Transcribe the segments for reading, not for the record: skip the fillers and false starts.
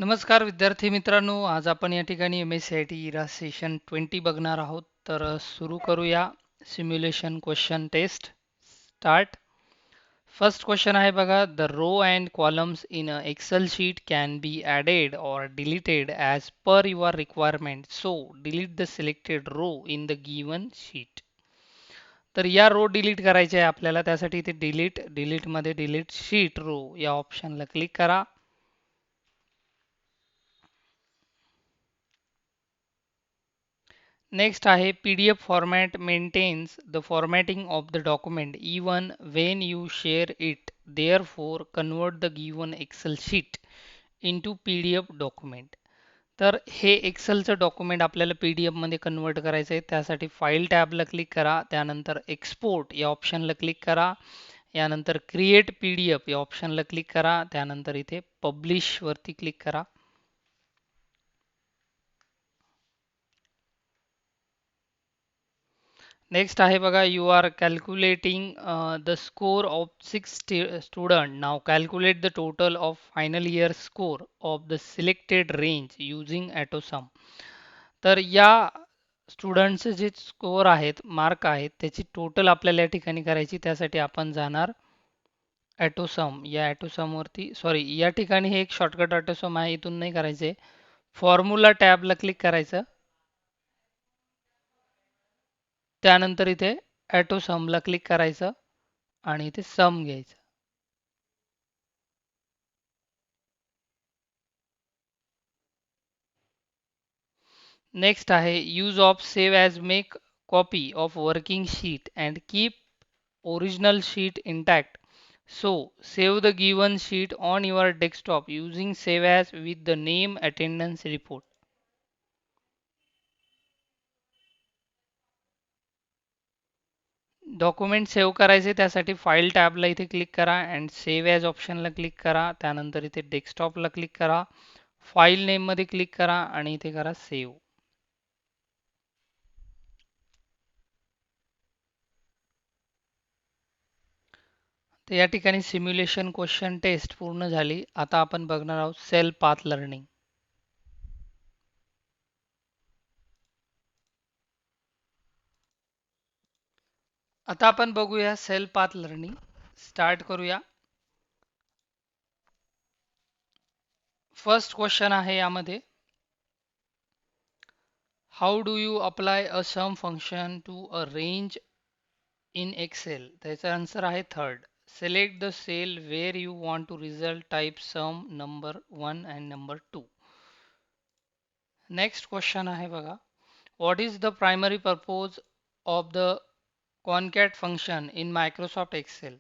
नमस्कार विद्यार्थी मित्रांनो, आज आपण या ठिकाणी MSCIT इरा सेशन 20 बघणार आहोत. तर सुरू करूया. Simulation question test start. First question आहे बघा, the row and columns in a Excel sheet can be added or deleted as per your requirement. So delete the selected row in the given sheet. तर या row delete करायच्या आहे आपल्याला. त्यासाठी इथे delete मध्ये डिलीट शीट रो या ऑप्शनला click करा. Next आहे PDF format maintains the formatting of the document even when you share it. Therefore, convert the given Excel sheet into PDF document. तर हे एक्सेलचं डॉक्युमेंट आपल्याला PDF मध्ये कन्वर्ट करायचं आहे. त्यासाठी फाईल टॅबला क्लिक करा. त्यानंतर एक्सपोर्ट या ऑप्शनला क्लिक करा. यानंतर क्रिएट PDF या ऑप्शनला क्लिक करा. त्यानंतर इथे पब्लिश वरती क्लिक करा. नेक्स्ट आहे बघा, you are calculating the score of 6 student. Now calculate the total of final year score of the selected range using autosum. तर या स्टुडंटचे जे स्कोर आहेत, मार्क आहेत, त्याची टोटल आपल्याला या ठिकाणी करायची. त्यासाठी आपण जाणार ॲटोसम या ॲटोसमवरती, सॉरी या ठिकाणी हे एक शॉर्टकट ॲटोसम आहे, इथून नाही करायचे. फॉर्म्युला टॅबला क्लिक करायचं. त्यानंतर इथे ॲटो समला क्लिक करायचं आणि इथे सम घ्यायचं. नेक्स्ट आहे use of save as make copy of working sheet and keep original sheet intact. So save the given sheet on your desktop using save as with the name attendance report. Document save करायचे त्यासाठी file टॅबला इथे click करा and save as ऑप्शनला click करा. त्यानंतर इथे डेस्कटॉपला click करा. File नेममध्ये click करा आणि इथे करा सेव्ह. तर या ठिकाणी सिम्युलेशन क्वेश्चन टेस्ट पूर्ण झाली. आता आपण बघणार आहोत सेल पाथ लर्निंग. आता आपण बघूया सेल पाथ लर्निंग. स्टार्ट करूया. फर्स्ट क्वेश्चन आहे यामध्ये, how do you apply a sum function to a range in Excel. त्याचा आन्सर आहे third. Select the cell where you want to result type sum number 1 and number 2. Next question आहे बघा, what is the primary purpose of the concat function in Microsoft Excel.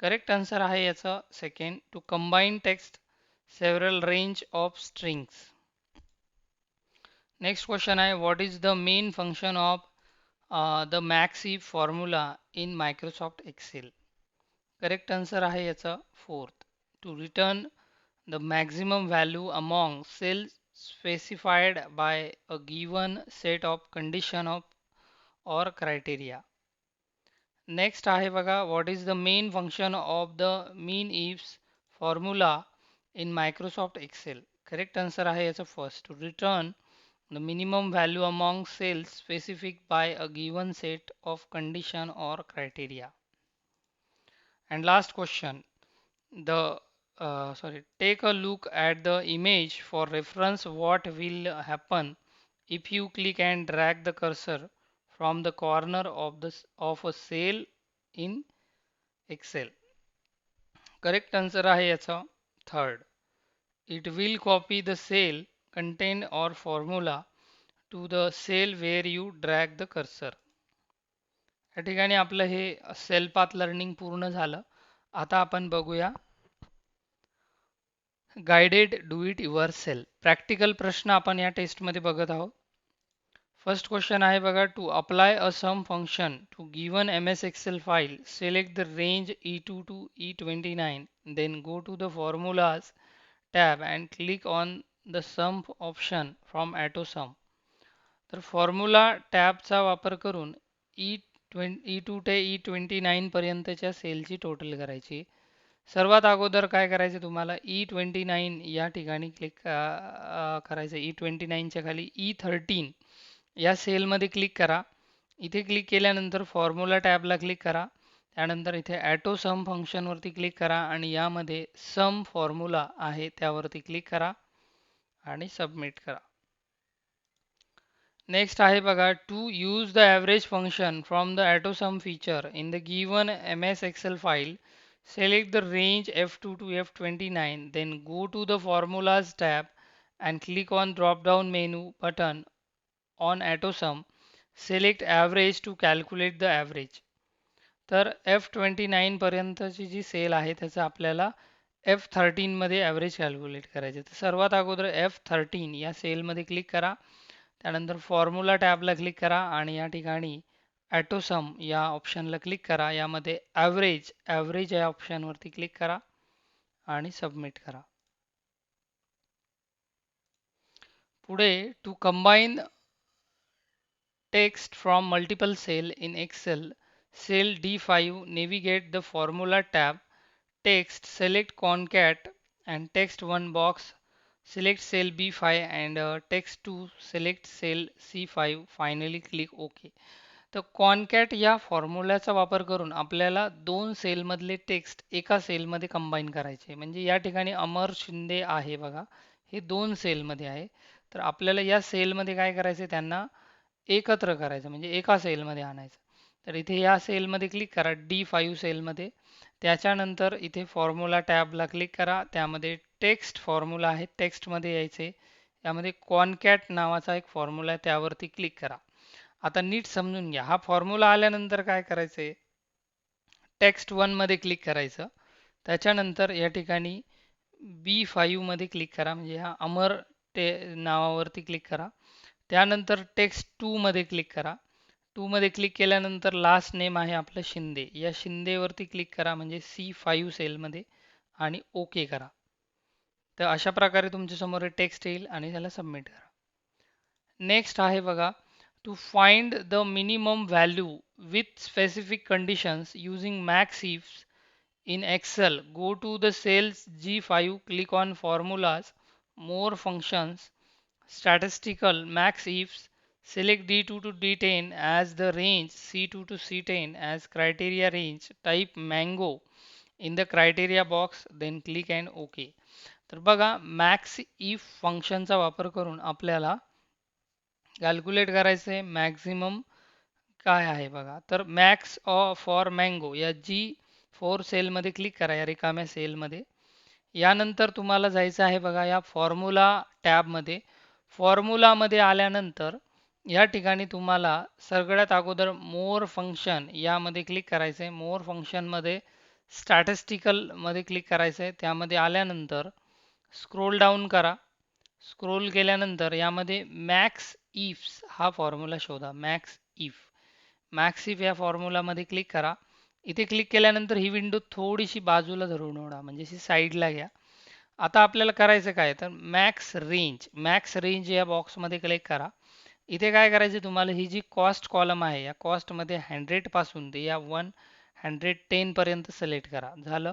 Correct answer आहे याचा second, to combine text several range of strings. Next question आहे, what is the main function of the max if formula in Microsoft Excel. Correct answer आहे याचा fourth, to return the maximum value among cells specified by a given set of condition of or criteria. Next आहे बघा, what is the main function of the mean ifs formula in Microsoft Excel. Correct answer आहे याचा first, to return the minimum value among cells specified by a given set of condition or criteria. And last question, the take a look at the image for reference. What will happen if you click and drag the cursor from the corner of of a cell in Excel. Correct answer आहे याचा third, it will copy the cell content or formula to the cell where you drag the cursor. या ठिकाणी आपलं हे sale पाथ learning पूर्ण झालं. आता आपण बघूया guided do it your self. Practical प्रश्न आपण या टेस्टमध्ये बघत आहोत. फर्स्ट क्वेश्चन आहे बघा, to apply a sum function to given MS Excel file, select the range E2 to E29, then go to the formulas tab and click on the sum option from AutoSum. तर formula टॅबचा वापर करून E2 ते E29 पर्यंतच्या सेलची total करायची. सर्वात अगोदर काय करायचं तुम्हाला E29 या ठिकाणी क्लिक करायचं. E29च्या खाली E13 या सेलमध्ये क्लिक करा. इथे क्लिक केल्यानंतर फॉर्म्युला टॅबला क्लिक करा. त्यानंतर इथे ॲटो सम फंक्शनवरती क्लिक करा आणि यामध्ये सम फॉर्म्युला आहे त्यावरती क्लिक करा आणि सबमिट करा. नेक्स्ट आहे बघा, to use the average function from the autosum feature in the given MS Excel file, select the range F2 to F29, then go to the Formulas tab and click on drop down menu button on AutoSum. Select average to calculate the average. तर F29 पर्यंतची जी sale आहे त्याचं आपल्याला F13 मध्ये average calculate करायचे. तर सर्वात अगोदर F13 या सेलमध्ये क्लिक करा. त्यानंतर फॉर्म्युला टॅबला क्लिक करा आणि या ठिकाणी ॲटोसम या ऑप्शनला क्लिक करा. यामध्ये ॲव्हरेज या ऑप्शनवरती क्लिक करा आणि सबमिट करा. पुढे to combine text from multiple cell in Excel, cell D5, navigate the Formula tab, text, select concat and text 1 box, select cell B5 and text 2, select cell C5, finally click OK. तर concat या फॉर्म्युल्याचा वापर करून आपल्याला दोन सेलमधले text एका सेलमध्ये combine करायचे. म्हणजे या ठिकाणी अमर शिंदे आहे बघा, हे दोन सेलमध्ये आहे. तर आपल्याला या सेलमध्ये काय करायचे, त्यांना एकत्र करायचं म्हणजे एका सेलमध्ये आणायचं. तर इथे या सेलमध्ये क्लिक करा D5 सेलमध्ये. त्याच्यानंतर इथे फॉर्म्युला टॅबला क्लिक करा. त्यामध्ये टेक्स्ट फॉर्म्युला आहे, टेक्स्टमध्ये यायचे. यामध्ये कॉनकॅट नावाचा एक फॉर्म्युला आहे त्यावरती क्लिक करा. आता नीट समजून घ्या, हा फॉर्म्युला आल्यानंतर काय करायचंय, टेक्स्ट 1 मध्ये क्लिक करायचं. त्याच्यानंतर या ठिकाणी B5 मध्ये क्लिक करा, म्हणजे ह्या अमर नावावरती क्लिक करा. त्यानंतर टेक्स्ट 2 मध्ये क्लिक करा. 2 मध्ये क्लिक केल्यानंतर लास्ट नेम आहे आपलं शिंदे, या शिंदेवरती क्लिक करा म्हणजे C5 सेलमध्ये आणि ओके करा. तर अशा प्रकारे तुमच्या समोर टेक्स्ट येईल आणि त्याला सबमिट करा. नेक्स्ट आहे बघा, to find the minimum value with specific conditions using maxifs in Excel, go to the cells G5, click on formulas, more functions, statistical maxifs, select D2 to D10 as the range, C2 to C10 as criteria range, type mango in the criteria box, then click and OK. तर बघा, max if फंक्शनचा वापर करून आपल्याला calculate करायचं आहे maximum काय आहे बघा. तर मॅक्स फॉर मँगो या G4 सेलमध्ये क्लिक करा, या रिकाम्या सेलमध्ये. यानंतर तुम्हाला जायचं आहे बघा या फॉर्म्युला टॅबमध्ये. फॉर्म्युलामध्ये आल्यानंतर या ठिकाणी तुम्हाला सगळ्यात अगोदर मोर फंक्शन यामध्ये क्लिक करायचं आहे. मोर फंक्शनमध्ये स्टॅटिस्टिकलमध्ये क्लिक करायचं आहे. त्यामध्ये आल्यानंतर स्क्रोल डाऊन करा. स्क्रोल केल्यानंतर यामध्ये मॅक्स इफ्स हा फॉर्म्युला शोधा. मॅक्स इफ या फॉर्म्युलामध्ये क्लिक करा. इथे क्लिक केल्यानंतर ही विंडो थोडीशी बाजूला धरून ओढा, म्हणजे अशी साईडला घ्या. आता आपल्याला करायचं काय, तर मॅक्स रेंज या बॉक्समध्ये क्लिक करा. इथे काय करायचे तुम्हाला, ही जी कॉस्ट कॉलम आहे या कॉस्टमध्ये 100 पासून ते या 110 पर्यंत सिलेक्ट करा. झालं,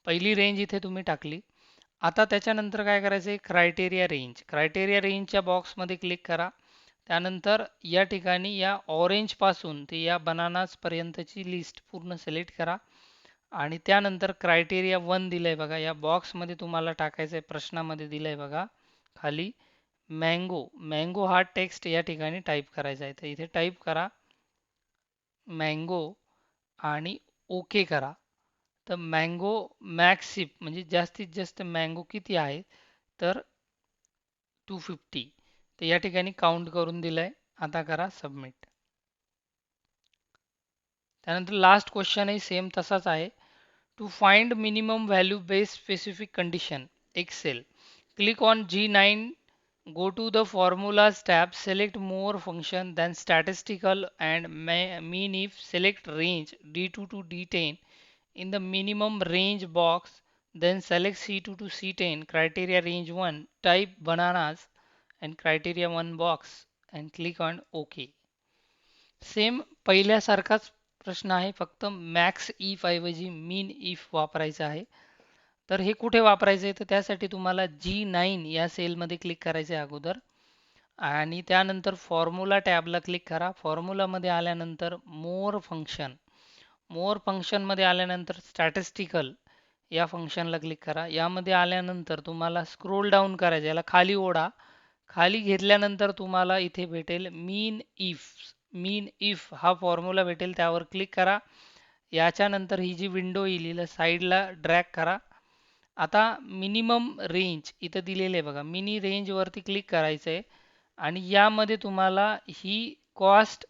पहिली रेंज इथे तुम्ही टाकली. आता त्याच्यानंतर काय करायचं आहे, क्रायटेरिया रेंजच्या बॉक्समध्ये क्लिक करा. त्यानंतर या ठिकाणी या ऑरेंज पासून ते या बनानास पर्यंतची लिस्ट पूर्ण सिलेक्ट करा आणि त्यानंतर क्रायटेरिया 1 दिलंय बघा, या बॉक्समध्ये तुम्हाला टाकायचं आहे. प्रश्नामध्ये दिलंय बघा खाली मँगो हा टेक्स्ट या ठिकाणी टाईप करायचा आहे. तर इथे टाईप करा मँगो आणि ओके करा. तर मँगो मॅक्सिप म्हणजे जास्तीत जास्त मँगो किती आहे, तर 250. तर या ठिकाणी काउंट करून दिलंय. आता करा सबमिट. त्यानंतर लास्ट क्वेश्चनही सेम तसाच आहे. To find minimum value based specific condition Excel, click on G9, go to the formulas tab, select more function, then statistical and mean if, select range D2 to D10 in the minimum range box, then select C2 to C10 criteria range 1, type bananas and criteria 1 box and click on OK. Same पहिल्यासारखाच प्रश्न आहे, फक्त max if ऐवजी मीन if वापरायचा आहे. तर हे कुठे वापरायचं आहे तर त्यासाठी तुम्हाला G9 या सेलमध्ये क्लिक करायचं आहे अगोदर आणि त्यानंतर फॉर्म्युला टॅबला क्लिक करा. फॉर्म्युलामध्ये आल्यानंतर मोर फंक्शनमध्ये आल्यानंतर स्टॅटिस्टिकल या फंक्शनला क्लिक करा. यामध्ये आल्यानंतर तुम्हाला स्क्रोल डाऊन करायचं, याला खाली ओढा. खाली घेतल्यानंतर तुम्हाला इथे भेटेल मीन इफ हा फॉर्म्युला भेटेल, त्यावर क्लिक करा. याच्यानंतर ही जी विंडो येईल हिला साईडला ड्रॅग करा. आता मिनिमम रेंज इथं दिलेले आहे बघा, मिनी रेंज वरती क्लिक करायचं आहे आणि यामध्ये तुम्हाला ही कॉस्ट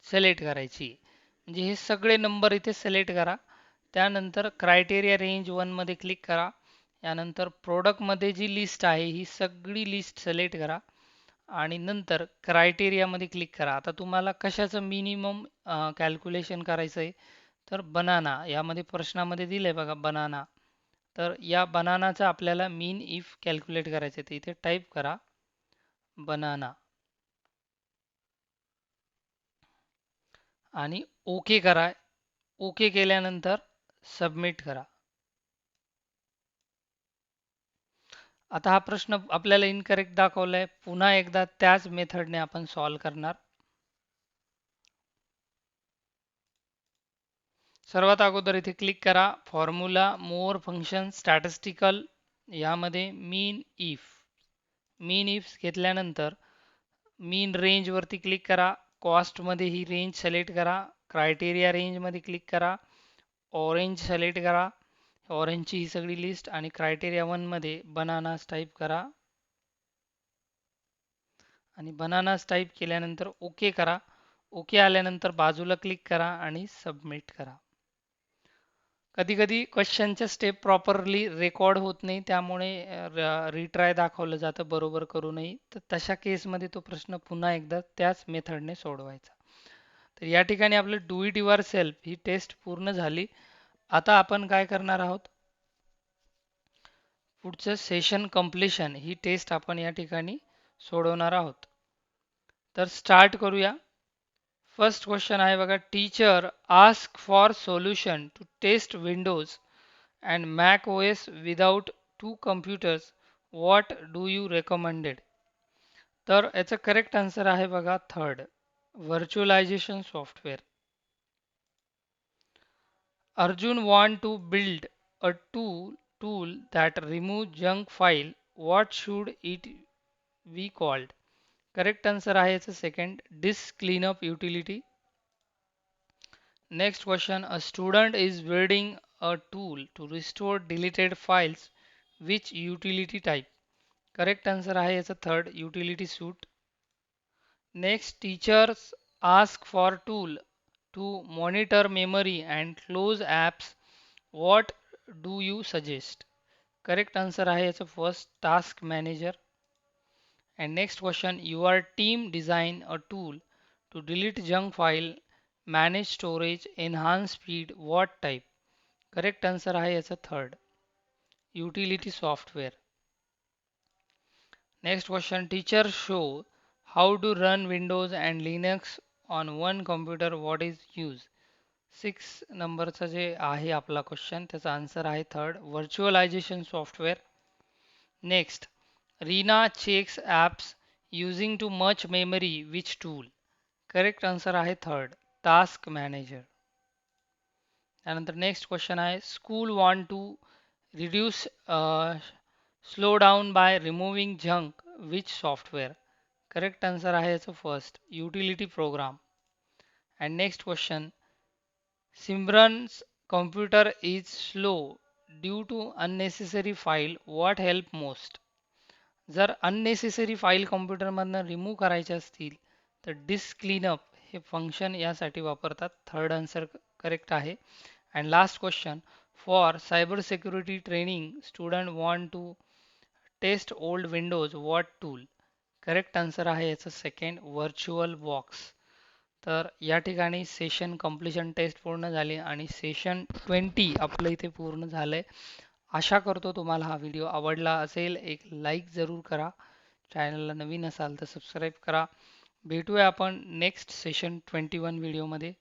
सिलेक्ट करायची. म्हणजे हे सगळे नंबर इथे सिलेक्ट करा. त्यानंतर क्रायटेरिया रेंज 1 मध्ये क्लिक करा. यानंतर प्रोडक्टमध्ये जी लिस्ट आहे ही सगळी लिस्ट सिलेक्ट करा आणि नंतर क्रायटेरियामध्ये क्लिक करा. आता तुम्हाला कशाचं मिनिमम कॅल्क्युलेशन करायचं आहे तर बनाना यामध्ये प्रश्नामध्ये दिलंय बघा बनाना. तर या बनानाचा आपल्याला मीन इफ कॅल्क्युलेट करायचं आहे. तर इथे टाईप करा बनाना आणि ओके करा. ओके केल्यानंतर सबमिट करा. आता हा प्रश्न आपल्याला इनकरेक्ट दाखवलाय. पुन्हा एकदा त्याच मेथडने आपण सॉल्व करणार. सर्वात अगोदर इथे क्लिक करा फॉर्म्युला मोर फंक्शन स्टॅटिस्टिकल यामध्ये मीन इफ घेतल्यानंतर मीन रेंज वरती क्लिक करा. कॉस्ट मध्ये ही रेंज सिलेक्ट करा. क्रायटेरिया रेंज मध्ये क्लिक करा. ऑरेंज सिलेक्ट करा. ऑरेंजची ही सगळी लिस्ट आणि क्रायटेरिया 1 मध्ये बनानास टाईप करा आणि बनानास टाईप केल्यानंतर ओके करा. ओके आल्यानंतर बाजूला क्लिक करा आणि सबमिट करा. कधी कधी क्वेश्चनच्या स्टेप प्रॉपरली रेकॉर्ड होत नाही, त्यामुळे रिट्राय दाखवलं जातं बरोबर करूनही. तर तशा केसमध्ये तो प्रश्न पुन्हा एकदा त्याच मेथडने सोडवायचा. तर या ठिकाणी आपलं डू इट युअर सेल्फ ही टेस्ट पूर्ण झाली. आता आपण काय करणार आहोत, पुढचं सेशन कंप्लीशन ही टेस्ट आपण या ठिकाणी सोडवणार आहोत. तर स्टार्ट करूया. फर्स्ट क्वेश्चन आहे बघा, teacher ask for solution to test Windows and Mac OS without two computers, what do you recommended. तर याचं करेक्ट आन्सर आहे बघा third, virtualization software. Arjun want to build a tool that remove junk file. What should it be called? Correct answer आहे याचं second, disk cleanup utility. Next question, a student is building a tool to restore deleted files. Which utility type? Correct answer आहे याचं third, utility suite. Next, teachers ask for tool to monitor memory and close apps. What do you suggest? Correct answer आहे याचं first, task manager. And next question, your team design a tool to delete junk file, manage storage, enhance speed. What type? Correct answer आहे याचं third, utility software. Next question, teacher show how to run Windows and Linux on one computer. What is use? 6 नंबरचा जे आहे आपला question त्याचा answer आहे third, virtualization software. Next, Reena checks apps using too much memory which tool. Correct answer आहे third, task manager. त्यानंतर next question आहे, school want to reduce slow down by removing junk which software. Correct answer आहे याचं first, utility program. And next question, Simran's computer is slow due to unnecessary file. What help most? जर unnecessary file कॉम्प्युटरमधनं remove करायचे असतील तर disk cleanup हे function यासाठी वापरतात. थर्ड आन्सर करेक्ट आहे. And last question, for cyber security training student want to test old Windows, what tool. Correct answer आहे याचं सेकंड, व्हर्च्युअल बॉक्स. तर या ठिकाणी सेशन कंप्लीशन टेस्ट पूर्ण झाली आणि सेशन 20 आपलं इथे पूर्ण झालंय. आशा करतो तुम्हाला हा व्हिडिओ आवडला असेल. एक लाईक जरूर करा. चॅनलला नवीन असाल तर सबस्क्राईब करा. भेटूया आपण नेक्स्ट सेशन 21 व्हिडिओमध्ये.